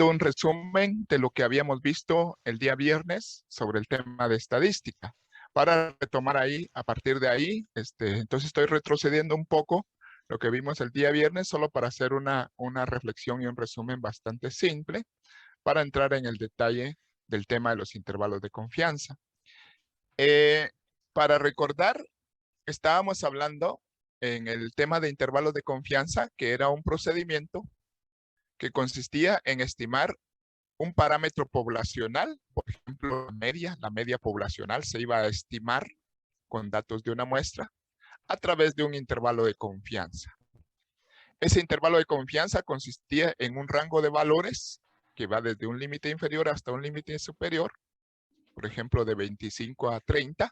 un resumen de lo que habíamos visto el día viernes sobre el tema de estadística. Para retomar ahí, a partir de ahí, entonces estoy retrocediendo un poco lo que vimos el día viernes, solo para hacer una reflexión y un resumen bastante simple, para entrar en el detalle del tema de los intervalos de confianza. Para recordar, estábamos hablando en el tema de intervalos de confianza, que era un procedimiento que consistía en estimar un parámetro poblacional, por ejemplo, la media poblacional se iba a estimar con datos de una muestra a través de un intervalo de confianza. Ese intervalo de confianza consistía en un rango de valores que va desde un límite inferior hasta un límite superior, por ejemplo, de 25 a 30,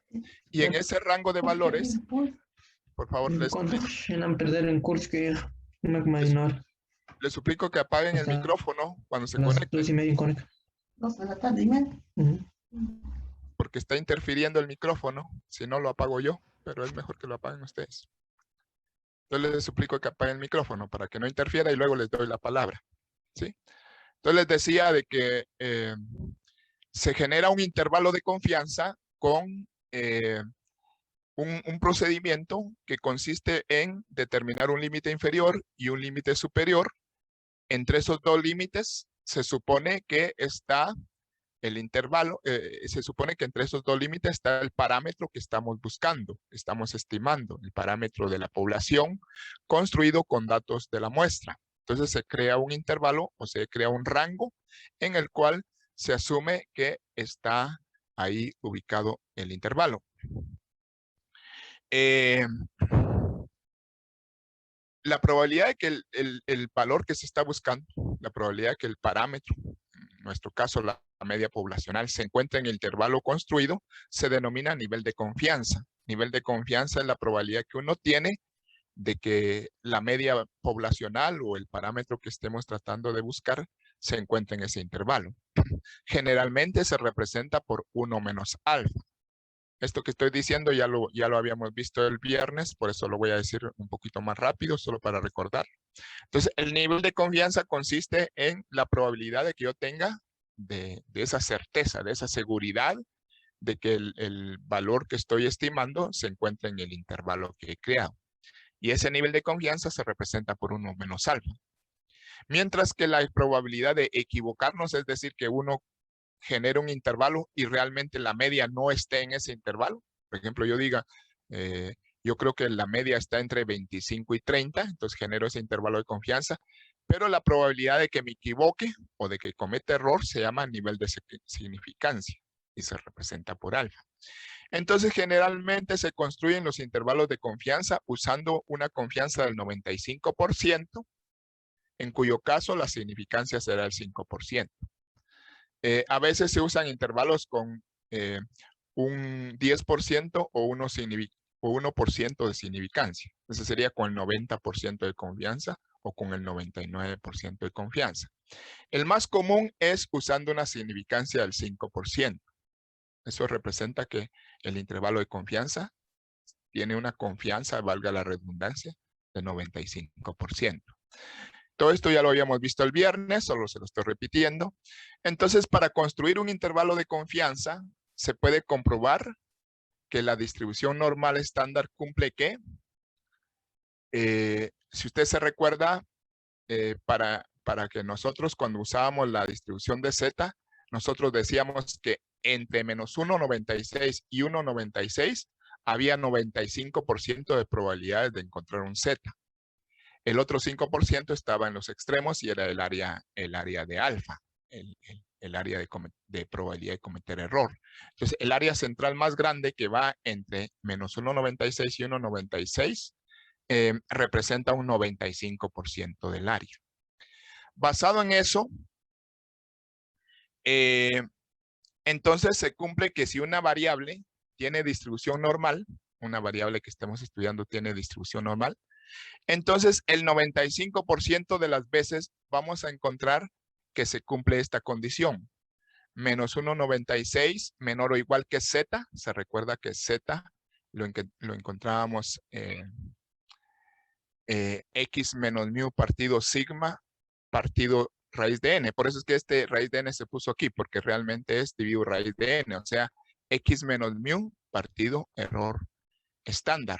y en ese rango de valores, por favor, les suplico que apaguen el micrófono cuando se conecten. 2:30. 2:30. Porque está interfiriendo el micrófono, si no lo apago yo, pero es mejor que lo apaguen ustedes. Entonces les suplico que apaguen el micrófono para que no interfiera y luego les doy la palabra, ¿sí? Entonces les decía de que se genera un intervalo de confianza con un procedimiento que consiste en determinar un límite inferior y un límite superior. Entre esos dos límites se supone que está el intervalo, se supone que entre esos dos límites está el parámetro que estamos buscando, estamos estimando, el parámetro de la población construido con datos de la muestra. Entonces se crea un intervalo o se crea un rango en el cual se asume que está ahí ubicado el intervalo. La probabilidad de que el valor que se está buscando, la probabilidad de que el parámetro, en nuestro caso la media poblacional, se encuentre en el intervalo construido, se denomina nivel de confianza. Nivel de confianza es la probabilidad que uno tiene de que la media poblacional o el parámetro que estemos tratando de buscar se encuentre en ese intervalo. Generalmente se representa por 1 menos alfa. Esto que estoy diciendo ya lo habíamos visto el viernes, por eso lo voy a decir un poquito más rápido, solo para recordar. Entonces, el nivel de confianza consiste en la probabilidad de que yo tenga de esa certeza, de esa seguridad de que el valor que estoy estimando se encuentra en el intervalo que he creado. Y ese nivel de confianza se representa por 1 menos alfa. Mientras que la probabilidad de equivocarnos, es decir, que uno genera un intervalo y realmente la media no esté en ese intervalo. Por ejemplo, yo diga, yo creo que la media está entre 25 y 30, entonces genero ese intervalo de confianza, pero la probabilidad de que me equivoque o de que cometa error se llama nivel de significancia y se representa por alfa. Entonces, generalmente se construyen los intervalos de confianza usando una confianza del 95%, en cuyo caso la significancia será el 5%. A veces se usan intervalos con un 10% o 1% de significancia. Ese sería con el 90% de confianza o con el 99% de confianza. El más común es usando una significancia del 5%. Eso representa que el intervalo de confianza tiene una confianza, valga la redundancia, de 95%. Todo esto ya lo habíamos visto el viernes, solo se lo estoy repitiendo. Entonces, para construir un intervalo de confianza, se puede comprobar que la distribución normal estándar cumple ¿qué? Si usted se recuerda, para que nosotros cuando usábamos la distribución de Z, nosotros decíamos que entre menos 1,96 y 1,96 había 95% de probabilidades de encontrar un Z. El otro 5% estaba en los extremos y era el área de alfa, el área de probabilidad de cometer error. Entonces, el área central más grande que va entre menos 1,96 y 1,96 representa un 95% del área. Basado en eso, entonces se cumple que si una variable tiene distribución normal, una variable que estemos estudiando tiene distribución normal, entonces el 95% de las veces vamos a encontrar que se cumple esta condición. Menos 1,96 menor o igual que Z. Se recuerda que Z lo encontrábamos X menos mu partido sigma partido raíz de n. Por eso es que este raíz de n se puso aquí, porque realmente es dividido raíz de n, o sea, x menos mu partido error estándar,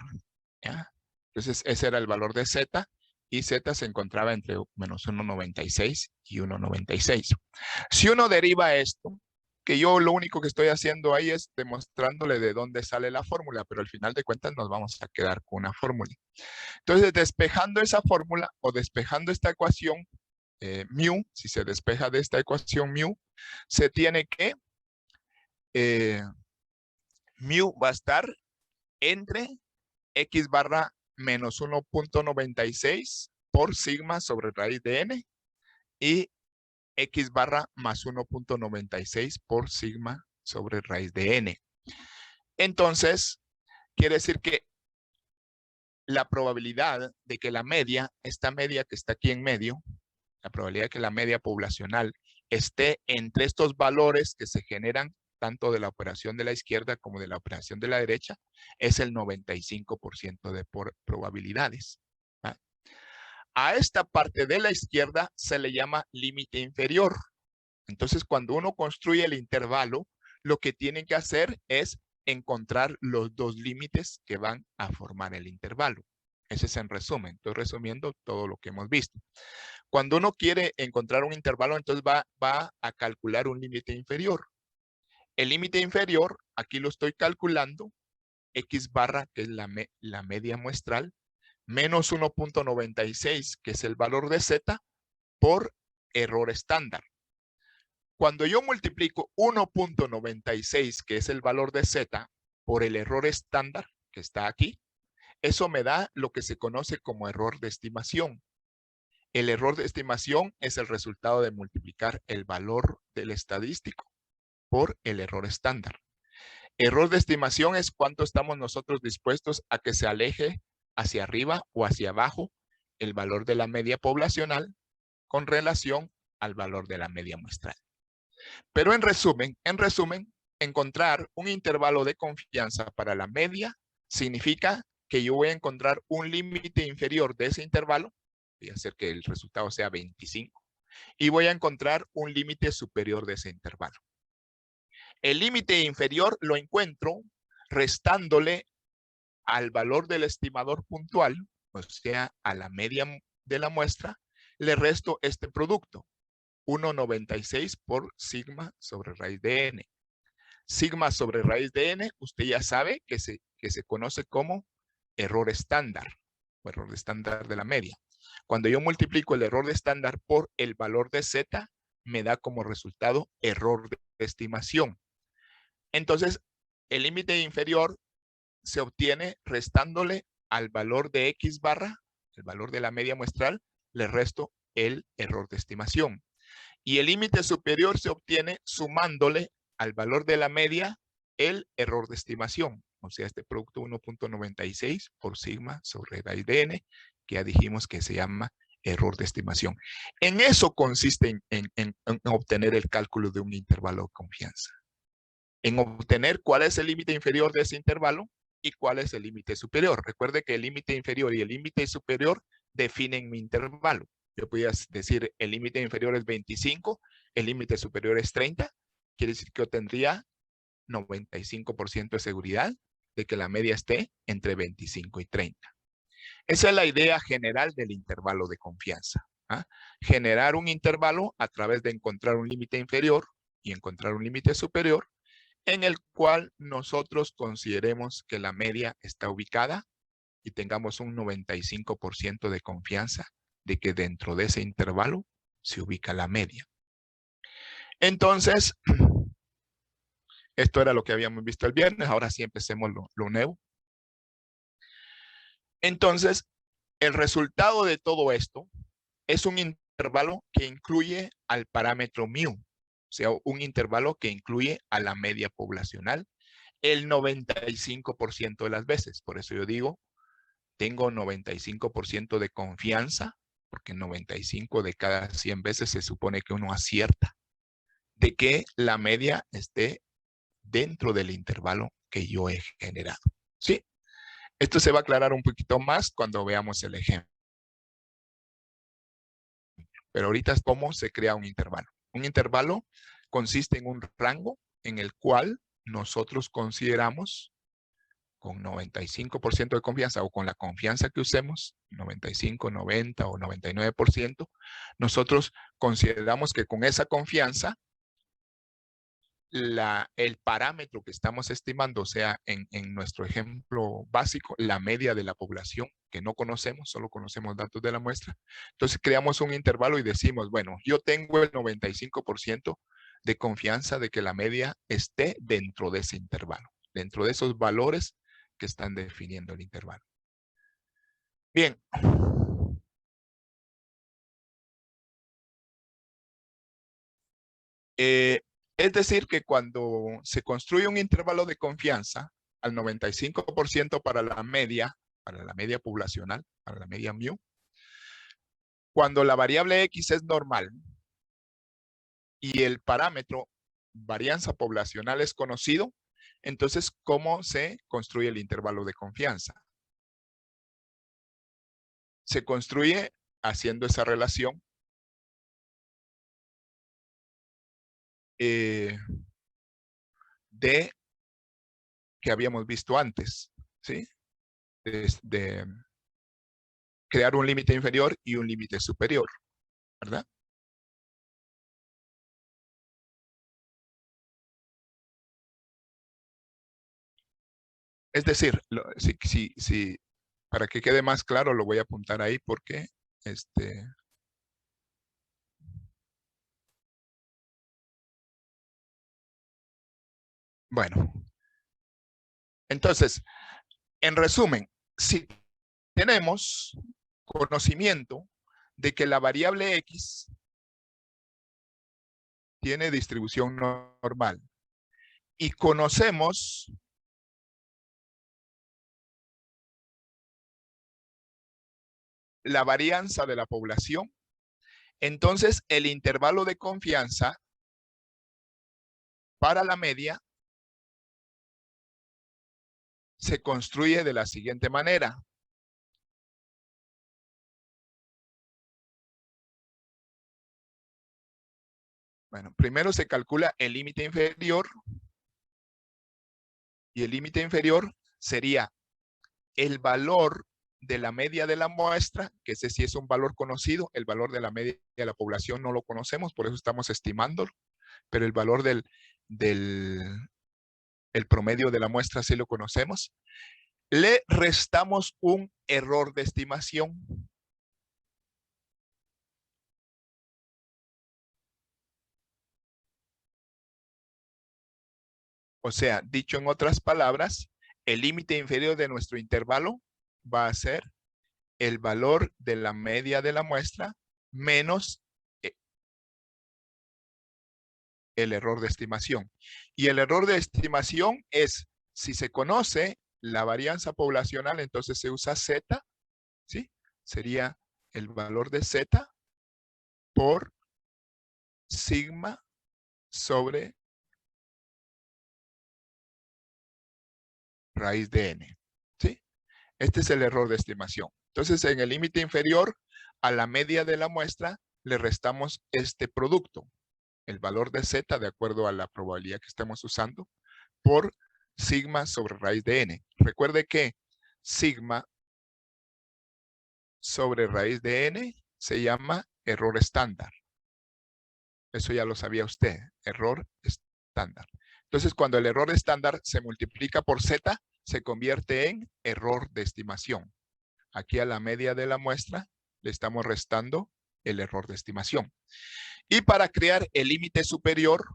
¿ya? Entonces, ese era el valor de z, y z se encontraba entre menos 1,96 y 1,96. Si uno deriva esto, que yo lo único que estoy haciendo ahí es demostrándole de dónde sale la fórmula, pero al final de cuentas nos vamos a quedar con una fórmula. Entonces, despejando esa fórmula o despejando esta ecuación, mu, si se despeja de esta ecuación mu, se tiene que mu va a estar entre x barra menos 1,96 por sigma sobre raíz de n y x barra más 1,96 por sigma sobre raíz de n. Entonces, quiere decir que la probabilidad de que la media, esta media que está aquí en medio, la probabilidad de que la media poblacional esté entre estos valores que se generan tanto de la operación de la izquierda como de la operación de la derecha, es el 95% de probabilidades. ¿Va? A esta parte de la izquierda se le llama límite inferior. Entonces, cuando uno construye el intervalo, lo que tiene que hacer es encontrar los dos límites que van a formar el intervalo. Ese es en resumen. Estoy resumiendo todo lo que hemos visto. Cuando uno quiere encontrar un intervalo, entonces va a calcular un límite inferior. El límite inferior, aquí lo estoy calculando, x barra, que es la media muestral, menos 1,96, que es el valor de z, por error estándar. Cuando yo multiplico 1,96, que es el valor de z, por el error estándar, que está aquí, eso me da lo que se conoce como error de estimación. El error de estimación es el resultado de multiplicar el valor del estadístico por el error estándar. Error de estimación es cuánto estamos nosotros dispuestos a que se aleje hacia arriba o hacia abajo el valor de la media poblacional con relación al valor de la media muestral. Pero en resumen, encontrar un intervalo de confianza para la media significa que yo voy a encontrar un límite inferior de ese intervalo, voy a hacer que el resultado sea 25, y voy a encontrar un límite superior de ese intervalo. El límite inferior lo encuentro restándole al valor del estimador puntual, o sea, a la media de la muestra, le resto este producto, 1,96 por sigma sobre raíz de n. Sigma sobre raíz de n, usted ya sabe que se conoce como error estándar, o error estándar de la media. Cuando yo multiplico el error de estándar por el valor de z, me da como resultado error de estimación. Entonces, el límite inferior se obtiene restándole al valor de x barra, el valor de la media muestral, le resto el error de estimación. Y el límite superior se obtiene sumándole al valor de la media el error de estimación. O sea, este producto 1,96 por sigma sobre raíz de n, que ya dijimos que se llama error de estimación. En eso consiste en obtener el cálculo de un intervalo de confianza. En obtener cuál es el límite inferior de ese intervalo y cuál es el límite superior. Recuerde que el límite inferior y el límite superior definen mi intervalo. Yo podría decir el límite inferior es 25, el límite superior es 30. Quiere decir que yo tendría 95% de seguridad de que la media esté entre 25 y 30. Esa es la idea general del intervalo de confianza. ¿Ah? Generar un intervalo a través de encontrar un límite inferior y encontrar un límite superior en el cual nosotros consideremos que la media está ubicada y tengamos un 95% de confianza de que dentro de ese intervalo se ubica la media. Entonces, esto era lo que habíamos visto el viernes, ahora sí empecemos lo nuevo. Entonces, el resultado de todo esto es un intervalo que incluye al parámetro mu, o sea, un intervalo que incluye a la media poblacional el 95% de las veces. Por eso yo digo, tengo 95% de confianza, porque 95 de cada 100 veces se supone que uno acierta, de que la media esté dentro del intervalo que yo he generado. ¿Sí? Esto se va a aclarar un poquito más cuando veamos el ejemplo. Pero ahorita es cómo se crea un intervalo. Un intervalo consiste en un rango en el cual nosotros consideramos con 95% de confianza o con la confianza que usemos, 95, 90 o 99%, nosotros consideramos que con esa confianza el parámetro que estamos estimando, o sea, en nuestro ejemplo básico, la media de la población que no conocemos, solo conocemos datos de la muestra. Entonces creamos un intervalo y decimos, bueno, yo tengo el 95% de confianza de que la media esté dentro de ese intervalo, dentro de esos valores que están definiendo el intervalo. Bien. Es decir, que cuando se construye un intervalo de confianza al 95% para la media poblacional, para la media mu, cuando la variable X es normal y el parámetro varianza poblacional es conocido, entonces, ¿cómo se construye el intervalo de confianza? Se construye haciendo esa relación de que habíamos visto antes, ¿sí? De crear un límite inferior y un límite superior, ¿verdad? Es decir, para que quede más claro, lo voy a apuntar ahí porque bueno. Entonces, en resumen, si tenemos conocimiento de que la variable X tiene distribución normal y conocemos la varianza de la población, entonces el intervalo de confianza para la media se construye de la siguiente manera. Bueno, primero se calcula el límite inferior y el límite inferior sería el valor de la media de la muestra, que ese sí es un valor conocido. El valor de la media de la población no lo conocemos, por eso estamos estimándolo, pero el valor del promedio de la muestra sí lo conocemos. Le restamos un error de estimación. O sea, dicho en otras palabras, el límite inferior de nuestro intervalo va a ser el valor de la media de la muestra menos el error de estimación. Y el error de estimación es, si se conoce la varianza poblacional, entonces se usa Z, ¿sí? Sería el valor de Z por sigma sobre raíz de n, ¿sí? Este es el error de estimación. Entonces, en el límite inferior a la media de la muestra, le restamos este producto, el valor de Z, de acuerdo a la probabilidad que estemos usando, por sigma sobre raíz de n. Recuerde que sigma sobre raíz de n se llama error estándar. Eso ya lo sabía usted, error estándar. Entonces, cuando el error estándar se multiplica por Z, se convierte en error de estimación. Aquí a la media de la muestra le estamos restando el error de estimación. Y para crear el límite superior,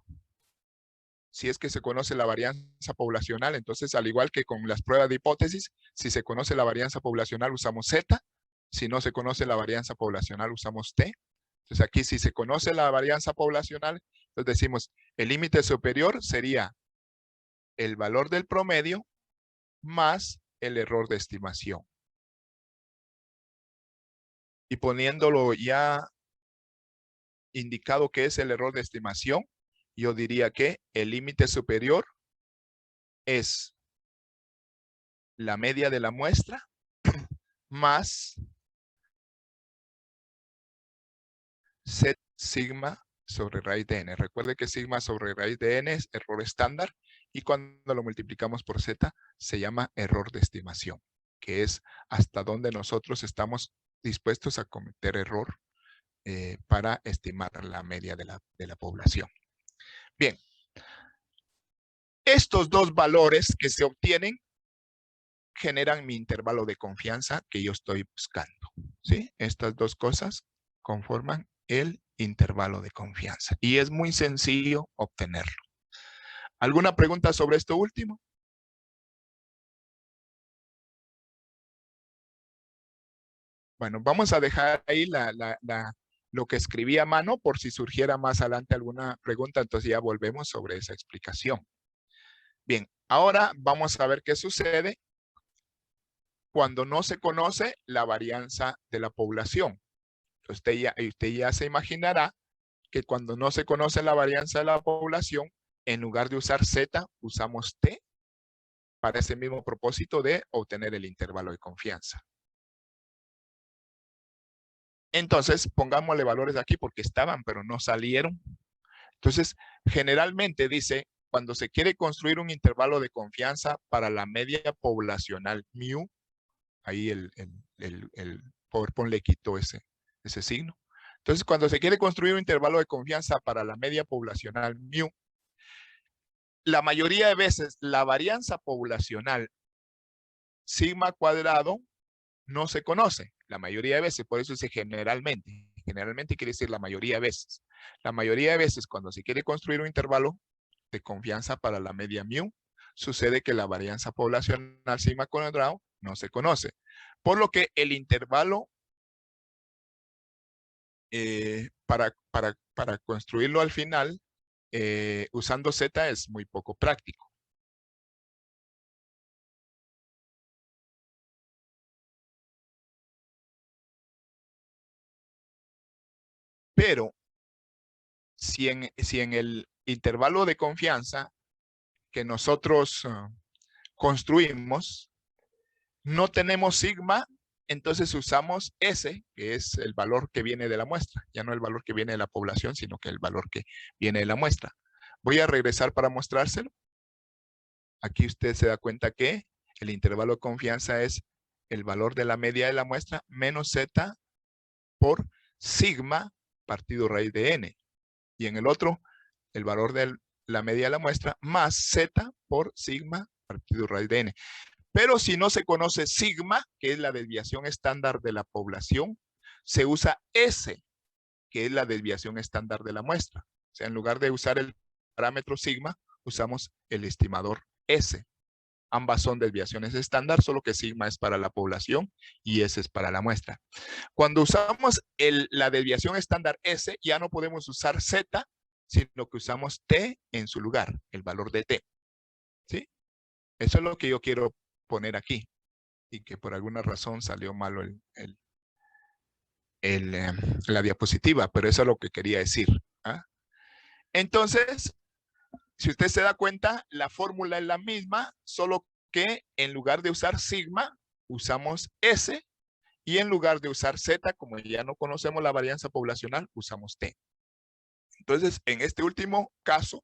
si es que se conoce la varianza poblacional, entonces al igual que con las pruebas de hipótesis, si se conoce la varianza poblacional usamos Z, si no se conoce la varianza poblacional usamos T. Entonces aquí si se conoce la varianza poblacional, entonces decimos el límite superior sería el valor del promedio más el error de estimación. Y poniéndolo ya indicado que es el error de estimación, yo diría que el límite superior es la media de la muestra más Z sigma sobre raíz de n. Recuerde que sigma sobre raíz de n es error estándar y cuando lo multiplicamos por z se llama error de estimación, que es hasta donde nosotros estamos dispuestos a cometer error para estimar la media de la población. Bien, estos dos valores que se obtienen generan mi intervalo de confianza que yo estoy buscando, ¿sí? Estas dos cosas conforman el intervalo de confianza y es muy sencillo obtenerlo. ¿Alguna pregunta sobre esto último? Bueno, vamos a dejar ahí lo que escribí a mano por si surgiera más adelante alguna pregunta, entonces ya volvemos sobre esa explicación. Bien, ahora vamos a ver qué sucede cuando no se conoce la varianza de la población. Usted ya se imaginará que cuando no se conoce la varianza de la población, en lugar de usar Z, usamos T para ese mismo propósito de obtener el intervalo de confianza. Entonces, pongámosle valores aquí porque estaban, pero no salieron. Entonces, generalmente dice, cuando se quiere construir un intervalo de confianza para la media poblacional mu, ahí el PowerPoint le quitó ese signo. Entonces, cuando se quiere construir un intervalo de confianza para la media poblacional mu, la mayoría de veces la varianza poblacional sigma cuadrado no se conoce. La mayoría de veces, por eso dice generalmente. Generalmente quiere decir la mayoría de veces. La mayoría de veces cuando se quiere construir un intervalo de confianza para la media mu, sucede que la varianza poblacional sigma cuadrado no se conoce. Por lo que el intervalo para construirlo al final usando Z es muy poco práctico. Pero si en el intervalo de confianza que nosotros construimos no tenemos sigma, entonces usamos S, que es el valor que viene de la muestra. Ya no el valor que viene de la población, sino que el valor que viene de la muestra. Voy a regresar para mostrárselo. Aquí usted se da cuenta que el intervalo de confianza es el valor de la media de la muestra menos Z por sigma partido raíz de n. Y en el otro, el valor de la media de la muestra más Z por sigma partido raíz de n. Pero si no se conoce sigma, que es la desviación estándar de la población, se usa S, que es la desviación estándar de la muestra. O sea, en lugar de usar el parámetro sigma, usamos el estimador S. Ambas son desviaciones estándar, solo que sigma es para la población y S es para la muestra. Cuando usamos la desviación estándar S, ya no podemos usar Z, sino que usamos T en su lugar, el valor de T. ¿Sí? Eso es lo que yo quiero poner aquí y que por alguna razón salió malo la diapositiva, pero eso es lo que quería decir. ¿Ah? Entonces, si usted se da cuenta, la fórmula es la misma, solo que en lugar de usar sigma, usamos S, y en lugar de usar Z, como ya no conocemos la varianza poblacional, usamos T. Entonces, en este último caso,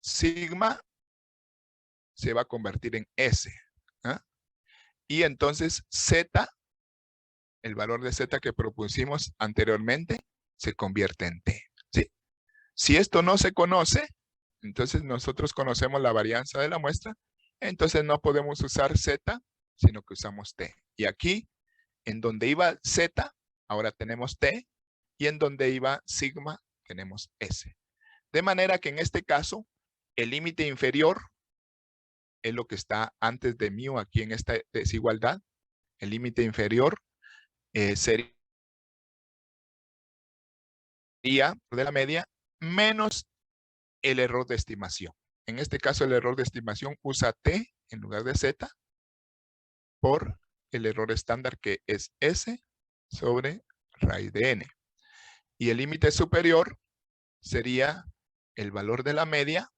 sigma se va a convertir en S. ¿Ah? Y entonces Z, el valor de Z que propusimos anteriormente, se convierte en T. ¿Sí? Si esto no se conoce, entonces nosotros conocemos la varianza de la muestra, entonces no podemos usar Z, sino que usamos T. Y aquí, en donde iba Z, ahora tenemos T, y en donde iba sigma, tenemos S. De manera que en este caso, el límite inferior es lo que está antes de mu aquí en esta desigualdad. El límite inferior sería de la media menos el error de estimación. En este caso, el error de estimación usa T en lugar de Z por el error estándar que es S sobre raíz de n. Y el límite superior sería el valor de la media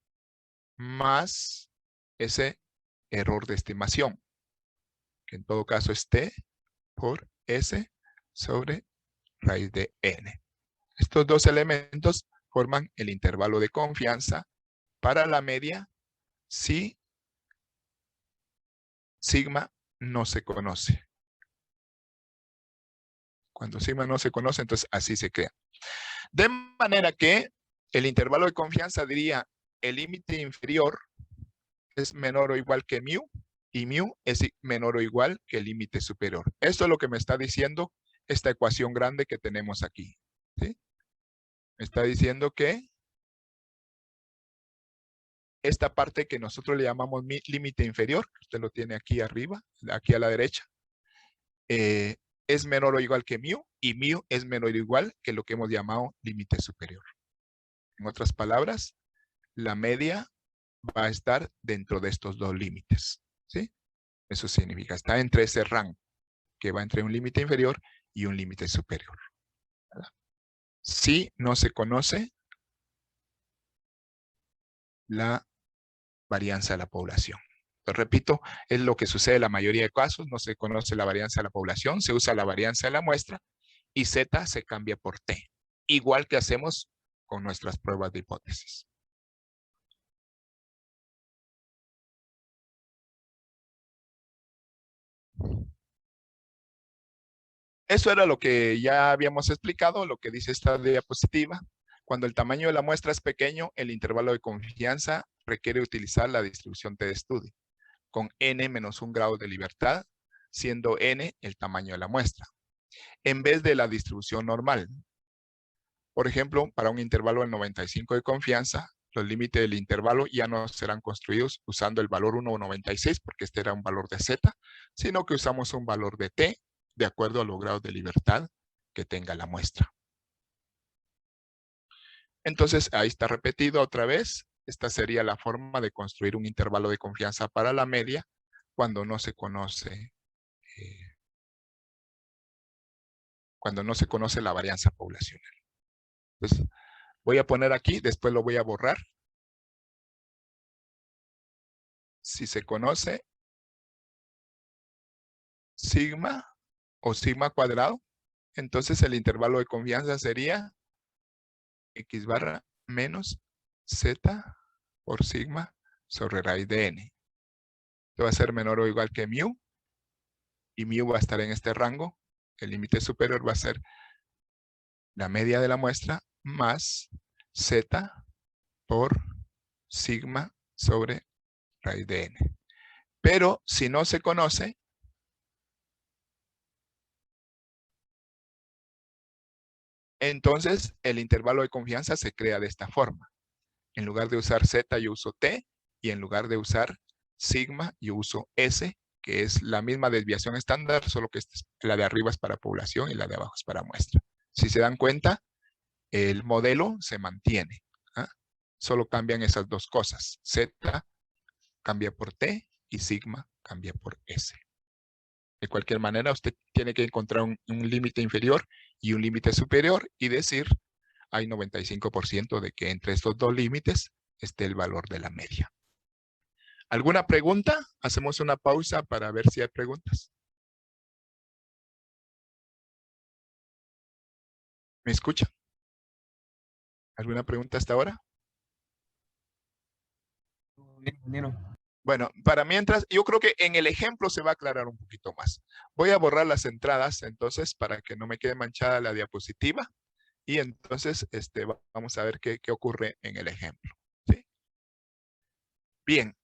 más ese error de estimación, que en todo caso es T por S sobre raíz de N. Estos dos elementos forman el intervalo de confianza para la media si sigma no se conoce. Cuando sigma no se conoce, entonces así se crea. De manera que el intervalo de confianza diría el límite inferior es menor o igual que mu y mu es menor o igual que el límite superior. Esto es lo que me está diciendo esta ecuación grande que tenemos aquí. ¿Sí? Me está diciendo que esta parte que nosotros le llamamos límite inferior, usted lo tiene aquí arriba, aquí a la derecha, es menor o igual que mu y mu es menor o igual que lo que hemos llamado límite superior. En otras palabras, la media va a estar dentro de estos dos límites. ¿Sí? Eso significa, está entre ese rango, que va entre un límite inferior y un límite superior. ¿Verdad? Si no se conoce la varianza de la población. Entonces, repito, es lo que sucede en la mayoría de casos, no se conoce la varianza de la población, se usa la varianza de la muestra y Z se cambia por T, igual que hacemos con nuestras pruebas de hipótesis. Eso era lo que ya habíamos explicado, lo que dice esta diapositiva. Cuando el tamaño de la muestra es pequeño, el intervalo de confianza requiere utilizar la distribución T de estudio, con n menos 1 grado de libertad, siendo n el tamaño de la muestra, en vez de la distribución normal. Por ejemplo, para un intervalo del 95 de confianza, los límites del intervalo ya no serán construidos usando el valor 1,96, porque este era un valor de z, sino que usamos un valor de t, de acuerdo a los grados de libertad que tenga la muestra. Entonces, ahí está repetido otra vez. Esta sería la forma de construir un intervalo de confianza para la media cuando no se conoce la varianza poblacional. Entonces, voy a poner aquí, después lo voy a borrar. Si se conoce sigma o sigma cuadrado, entonces el intervalo de confianza sería x barra menos z por sigma sobre raíz de n. Esto va a ser menor o igual que mu, y mu va a estar en este rango. El límite superior va a ser la media de la muestra más z por sigma sobre raíz de n. Pero si no se conoce, entonces el intervalo de confianza se crea de esta forma. En lugar de usar z, yo uso t, y en lugar de usar sigma, yo uso s, que es la misma desviación estándar, solo que la de arriba es para población y la de abajo es para muestra. Si se dan cuenta, el modelo se mantiene. ¿Ah? Solo cambian esas dos cosas. Z cambia por T y sigma cambia por S. De cualquier manera, usted tiene que encontrar un límite inferior y un límite superior y decir, hay 95% de que entre estos dos límites esté el valor de la media. ¿Alguna pregunta? Hacemos una pausa para ver si hay preguntas. ¿Me escucha? ¿Alguna pregunta hasta ahora? Bueno, para mientras, yo creo que en el ejemplo se va a aclarar un poquito más. Voy a borrar las entradas, entonces, para que no me quede manchada la diapositiva. Y entonces, vamos a ver qué ocurre en el ejemplo. ¿Sí? Bien.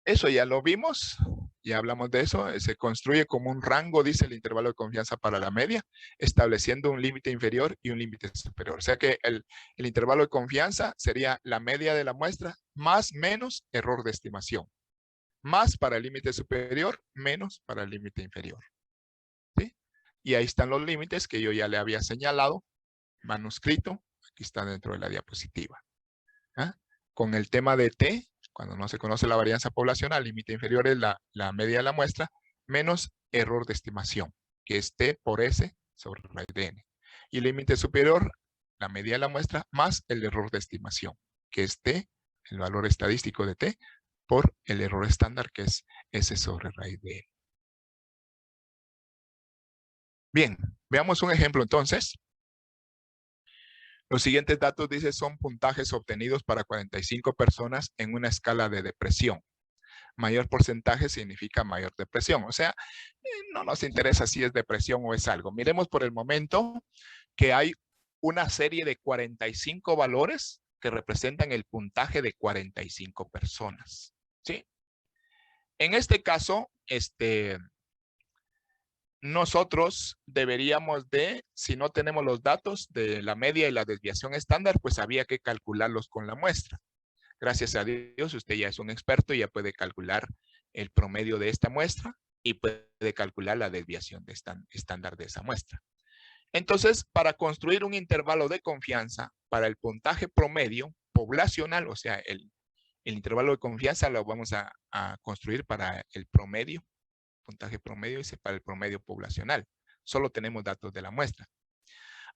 Eso ya lo vimos. Ya hablamos de eso. Se construye como un rango, dice el intervalo de confianza para la media, estableciendo un límite inferior y un límite superior. O sea que el intervalo de confianza sería la media de la muestra más menos error de estimación. Más para el límite superior, menos para el límite inferior. ¿Sí? Y ahí están los límites que yo ya le había señalado, manuscrito, aquí está dentro de la diapositiva. ¿Ah? Con el tema de T, cuando no se conoce la varianza poblacional, límite inferior es la media de la muestra, menos error de estimación, que es T por S sobre raíz de N. Y límite superior, la media de la muestra, más el error de estimación, que es T, el valor estadístico de T, por el error estándar que es S sobre raíz de N. Bien, veamos un ejemplo entonces. Los siguientes datos, dice, son puntajes obtenidos para 45 personas en una escala de depresión. Mayor porcentaje significa mayor depresión. O sea, no nos interesa si es depresión o es algo. Miremos por el momento que hay una serie de 45 valores que representan el puntaje de 45 personas. ¿Sí? En este caso, nosotros deberíamos de, si no tenemos los datos de la media y la desviación estándar, pues había que calcularlos con la muestra. Gracias a Dios, usted ya es un experto y ya puede calcular el promedio de esta muestra y puede calcular la desviación estándar de esa muestra. Entonces, para construir un intervalo de confianza para el puntaje promedio poblacional, o sea, el intervalo de confianza lo vamos a construir para el promedio, puntaje promedio y para el promedio poblacional. Solo tenemos datos de la muestra.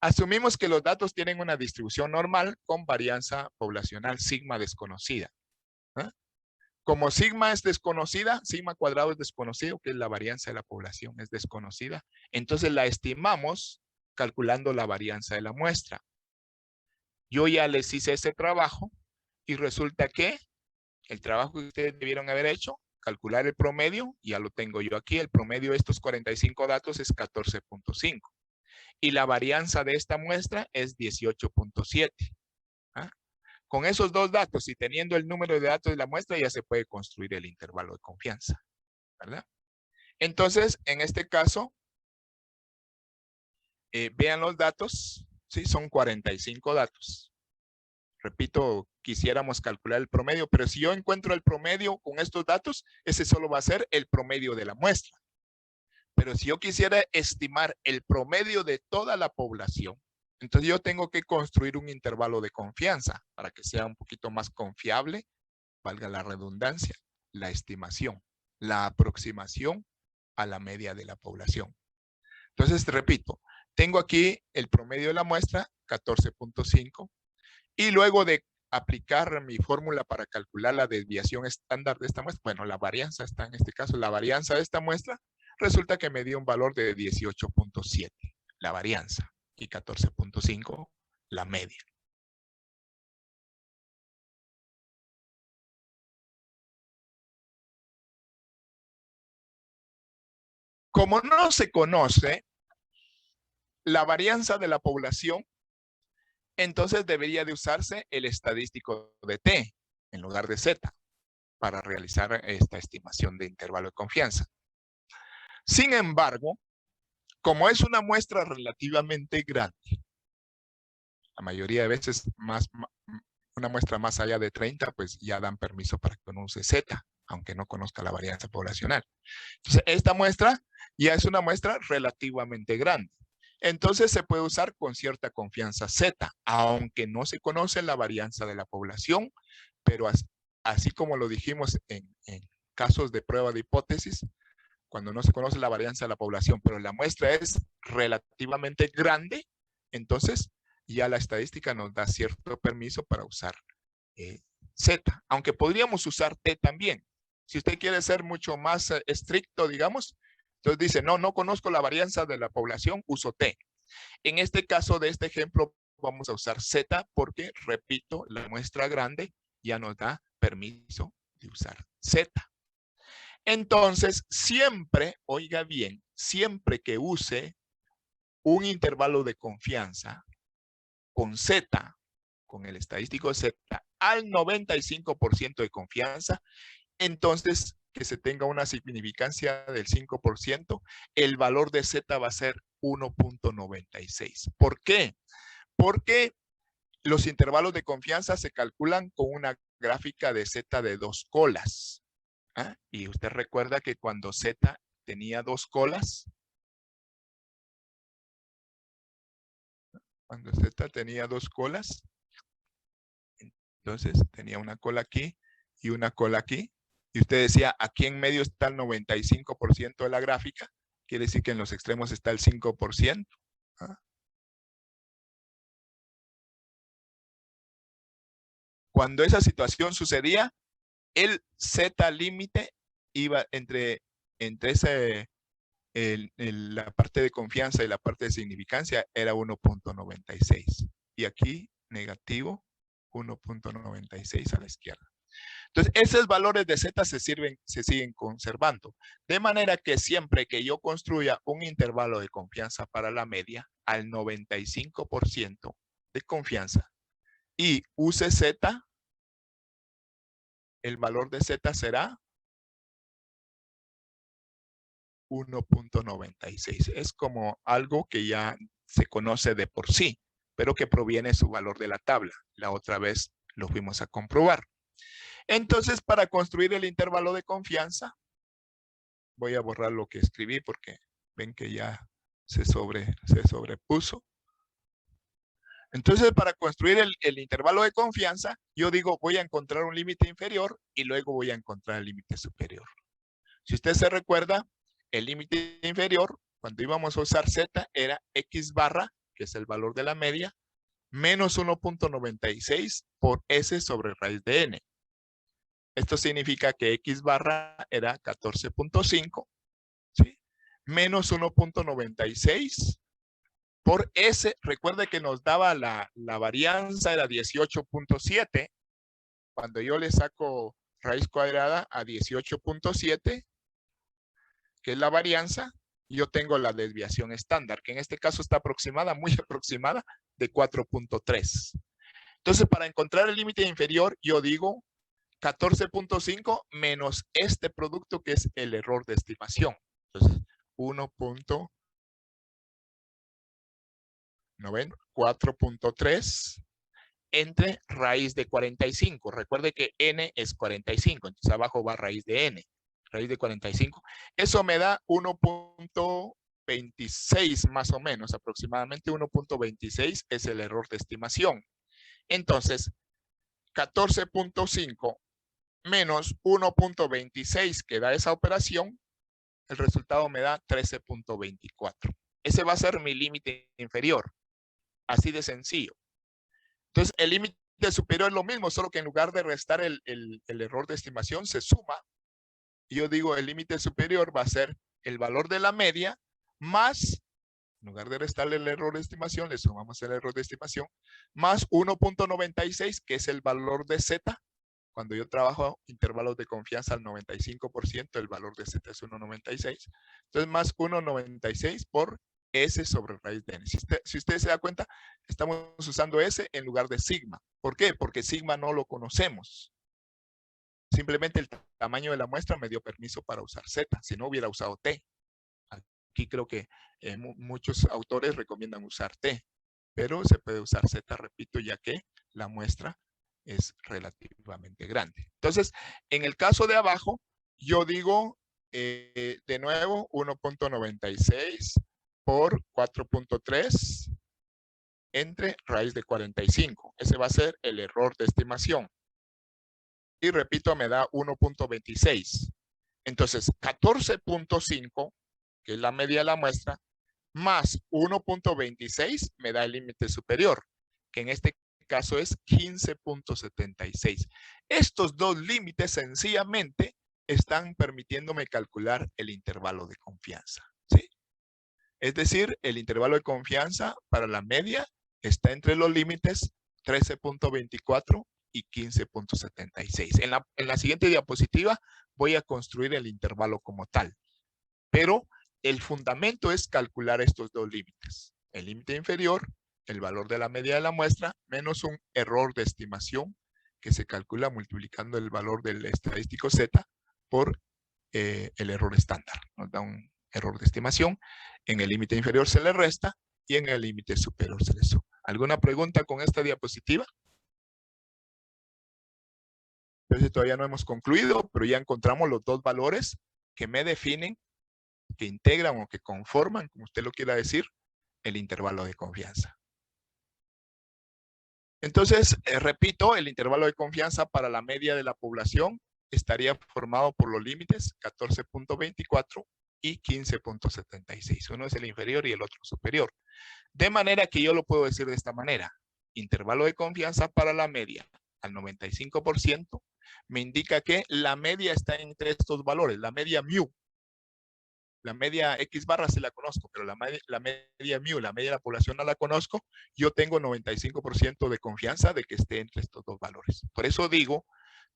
Asumimos que los datos tienen una distribución normal con varianza poblacional sigma desconocida. ¿Eh? Como sigma es desconocida, sigma cuadrado es desconocido, que es la varianza de la población, es desconocida. Entonces la estimamos calculando la varianza de la muestra. Yo ya les hice ese trabajo y resulta que el trabajo que ustedes debieron haber hecho, calcular el promedio, ya lo tengo yo aquí, el promedio de estos 45 datos es 14.5. Y la varianza de esta muestra es 18.7. ¿Ah? Con esos dos datos y teniendo el número de datos de la muestra ya se puede construir el intervalo de confianza, ¿verdad? Entonces, en este caso, vean los datos, ¿sí? Son 45 datos. Repito, quisiéramos calcular el promedio, pero si yo encuentro el promedio con estos datos, ese solo va a ser el promedio de la muestra. Pero si yo quisiera estimar el promedio de toda la población, entonces yo tengo que construir un intervalo de confianza para que sea un poquito más confiable, valga la redundancia, la estimación, la aproximación a la media de la población. Entonces, repito, tengo aquí el promedio de la muestra, 14.5, y luego de aplicar mi fórmula para calcular la desviación estándar de esta muestra, bueno, la varianza está en este caso, la varianza de esta muestra, resulta que me dio un valor de 18.7, la varianza, y 14.5, la media. Como no se conoce la varianza de la población, entonces debería de usarse el estadístico de T en lugar de Z para realizar esta estimación de intervalo de confianza. Sin embargo, como es una muestra relativamente grande, la mayoría de veces una muestra más allá de 30, pues ya dan permiso para que uno use Z, aunque no conozca la varianza poblacional. Entonces, esta muestra ya es una muestra relativamente grande. Entonces, se puede usar con cierta confianza Z, aunque no se conoce la varianza de la población, pero así como lo dijimos en casos de prueba de hipótesis, cuando no se conoce la varianza de la población, pero la muestra es relativamente grande, entonces ya la estadística nos da cierto permiso para usar Z, aunque podríamos usar T también. Si usted quiere ser mucho más estricto, digamos, entonces dice, no conozco la varianza de la población, uso T. En este caso de este ejemplo, vamos a usar Z porque, repito, la muestra grande ya nos da permiso de usar Z. Entonces, siempre, oiga bien, siempre que use un intervalo de confianza con Z, con el estadístico Z, al 95% de confianza, entonces que se tenga una significancia del 5%, el valor de Z va a ser 1.96. ¿Por qué? Porque los intervalos de confianza se calculan con una gráfica de Z de 2 colas. ¿Ah? Y usted recuerda que cuando Z tenía 2 colas, entonces tenía una cola aquí y una cola aquí. Y usted decía, aquí en medio está el 95% de la gráfica. Quiere decir que en los extremos está el 5%. ¿Ah? Cuando esa situación sucedía, el Z límite iba entre la parte de confianza y la parte de significancia era 1.96. Y aquí negativo 1.96 a la izquierda. Entonces, esos valores de Z se siguen conservando. De manera que siempre que yo construya un intervalo de confianza para la media, al 95% de confianza, y use Z, el valor de Z será 1.96. Es como algo que ya se conoce de por sí, pero que proviene su valor de la tabla. La otra vez lo fuimos a comprobar. Entonces, para construir el intervalo de confianza, voy a borrar lo que escribí porque ven que ya se sobrepuso. Entonces, para construir el intervalo de confianza, yo digo, voy a encontrar un límite inferior y luego voy a encontrar el límite superior. Si usted se recuerda, el límite inferior, cuando íbamos a usar Z, era X barra, que es el valor de la media, menos 1.96 por S sobre raíz de N. Esto significa que X barra era 14.5, ¿sí? Menos 1.96 por S. Recuerde que nos daba la varianza, era 18.7. Cuando yo le saco raíz cuadrada a 18.7, que es la varianza, yo tengo la desviación estándar, que en este caso está aproximada, muy aproximada, de 4.3. Entonces, para encontrar el límite inferior, yo digo 14.5 menos este producto que es el error de estimación. Entonces, 4.3 entre raíz de 45. Recuerde que n es 45, entonces abajo va raíz de n, raíz de 45. Eso me da 1.26 más o menos, aproximadamente 1.26 es el error de estimación. Entonces, 14.5 menos 1.26 que da esa operación, el resultado me da 13.24. Ese va a ser mi límite inferior. Así de sencillo. Entonces, el límite superior es lo mismo, solo que en lugar de restar el error de estimación, se suma. Y yo digo, el límite superior va a ser el valor de la media más, en lugar de restarle el error de estimación, le sumamos el error de estimación, más 1.96, que es el valor de Z. Cuando yo trabajo intervalos de confianza al 95%, el valor de Z es 1.96. Entonces, más 1.96 por S sobre raíz de N. Si usted se da cuenta, estamos usando S en lugar de sigma. ¿Por qué? Porque sigma no lo conocemos. Simplemente el tamaño de la muestra me dio permiso para usar Z. Si no, hubiera usado T. Aquí creo que muchos autores recomiendan usar T. Pero se puede usar Z, repito, ya que la muestra es relativamente grande. Entonces, en el caso de abajo, yo digo, de nuevo, 1.96 por 4.3 entre raíz de 45. Ese va a ser el error de estimación. Y repito, me da 1.26. Entonces, 14.5, que es la media de la muestra, más 1.26 me da el límite superior, que en este caso es 15.76. Estos dos límites sencillamente están permitiéndome calcular el intervalo de confianza, ¿sí? Es decir, el intervalo de confianza para la media está entre los límites 13.24 y 15.76. En la siguiente diapositiva voy a construir el intervalo como tal, pero el fundamento es calcular estos dos límites. El límite inferior, el valor de la media de la muestra, menos un error de estimación que se calcula multiplicando el valor del estadístico Z por el error estándar. Nos da un error de estimación. En el límite inferior se le resta y en el límite superior se le suma. ¿Alguna pregunta con esta diapositiva? Entonces todavía no hemos concluido, pero ya encontramos los dos valores que me definen, que integran o que conforman, como usted lo quiera decir, el intervalo de confianza. Entonces, repito, el intervalo de confianza para la media de la población estaría formado por los límites 14.24 y 15.76. Uno es el inferior y el otro superior. De manera que yo lo puedo decir de esta manera. Intervalo de confianza para la media al 95%, me indica que la media está entre estos valores, la media mu. La media X barra sí la conozco, pero la media mu, la media de la población no la conozco. Yo tengo 95% de confianza de que esté entre estos dos valores. Por eso digo,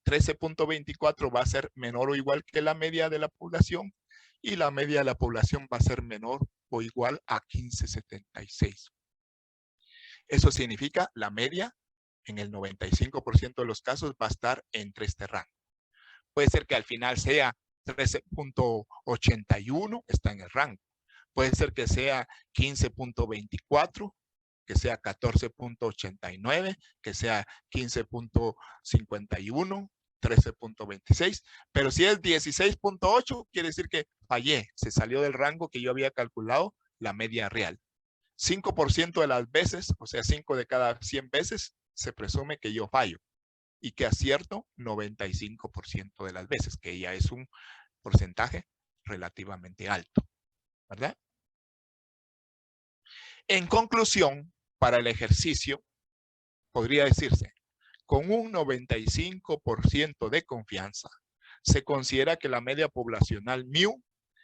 13.24 va a ser menor o igual que la media de la población y la media de la población va a ser menor o igual a 15.76. Eso significa la media en el 95% de los casos va a estar entre este rango. Puede ser que al final sea 13.81, está en el rango. Puede ser que sea 15.24, que sea 14.89, que sea 15.51, 13.26. Pero si es 16.8, quiere decir que fallé. Se salió del rango que yo había calculado, la media real. 5% de las veces, o sea, 5 de cada 100 veces, se presume que yo fallo. Y que acierto 95% de las veces, que ya es un porcentaje relativamente alto, ¿verdad? En conclusión, para el ejercicio, podría decirse, con un 95% de confianza, se considera que la media poblacional mu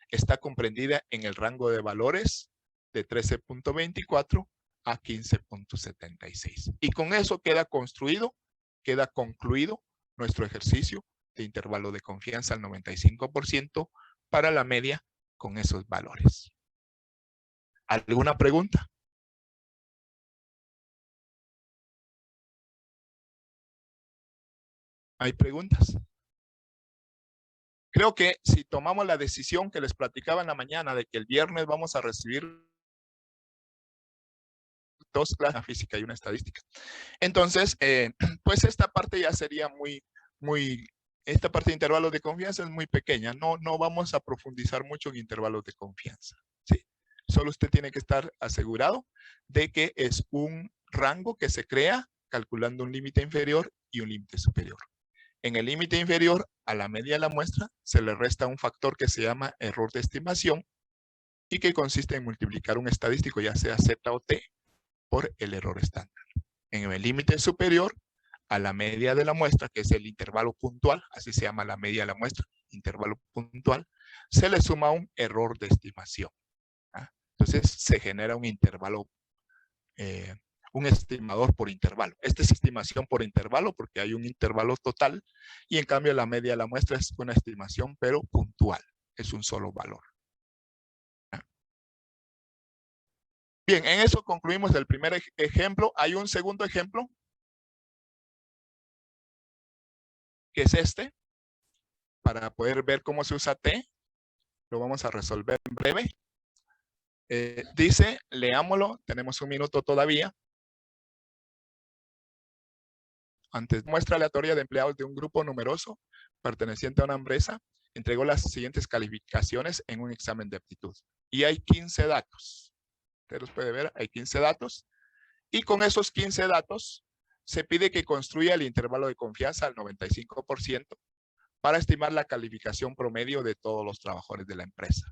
está comprendida en el rango de valores de 13.24 a 15.76. Y con eso queda concluido nuestro ejercicio de intervalo de confianza al 95% para la media con esos valores. ¿Alguna pregunta? ¿Hay preguntas? Creo que si tomamos la decisión que les platicaba en la mañana de que el viernes vamos a recibir 2 clases, una física y una estadística. Entonces, pues esta parte ya sería esta parte de intervalos de confianza es muy pequeña. No vamos a profundizar mucho en intervalos de confianza. ¿Sí? Solo usted tiene que estar asegurado de que es un rango que se crea calculando un límite inferior y un límite superior. En el límite inferior, a la media de la muestra, se le resta un factor que se llama error de estimación y que consiste en multiplicar un estadístico, ya sea Z o T, por el error estándar. En el límite superior, a la media de la muestra, que es el intervalo puntual, así se llama la media de la muestra, intervalo puntual, se le suma un error de estimación. Entonces, se genera un intervalo, un estimador por intervalo. Esta es estimación por intervalo porque hay un intervalo total y en cambio la media de la muestra es una estimación pero puntual, es un solo valor. Bien, en eso concluimos el primer ejemplo. Hay un segundo ejemplo que es este, para poder ver cómo se usa T. Lo vamos a resolver en breve. Dice, leámoslo, tenemos un minuto todavía. Antes, muestra aleatoria de empleados de un grupo numeroso perteneciente a una empresa, entregó las siguientes calificaciones en un examen de aptitud. Y hay 15 datos. Usted los puede ver, hay 15 datos. Y con esos 15 datos, se pide que construya el intervalo de confianza al 95% para estimar la calificación promedio de todos los trabajadores de la empresa.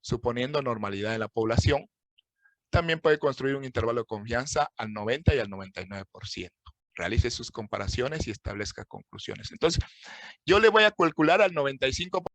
Suponiendo normalidad de la población, también puede construir un intervalo de confianza al 90 y al 99%. Realice sus comparaciones y establezca conclusiones. Entonces, yo le voy a calcular al 95%.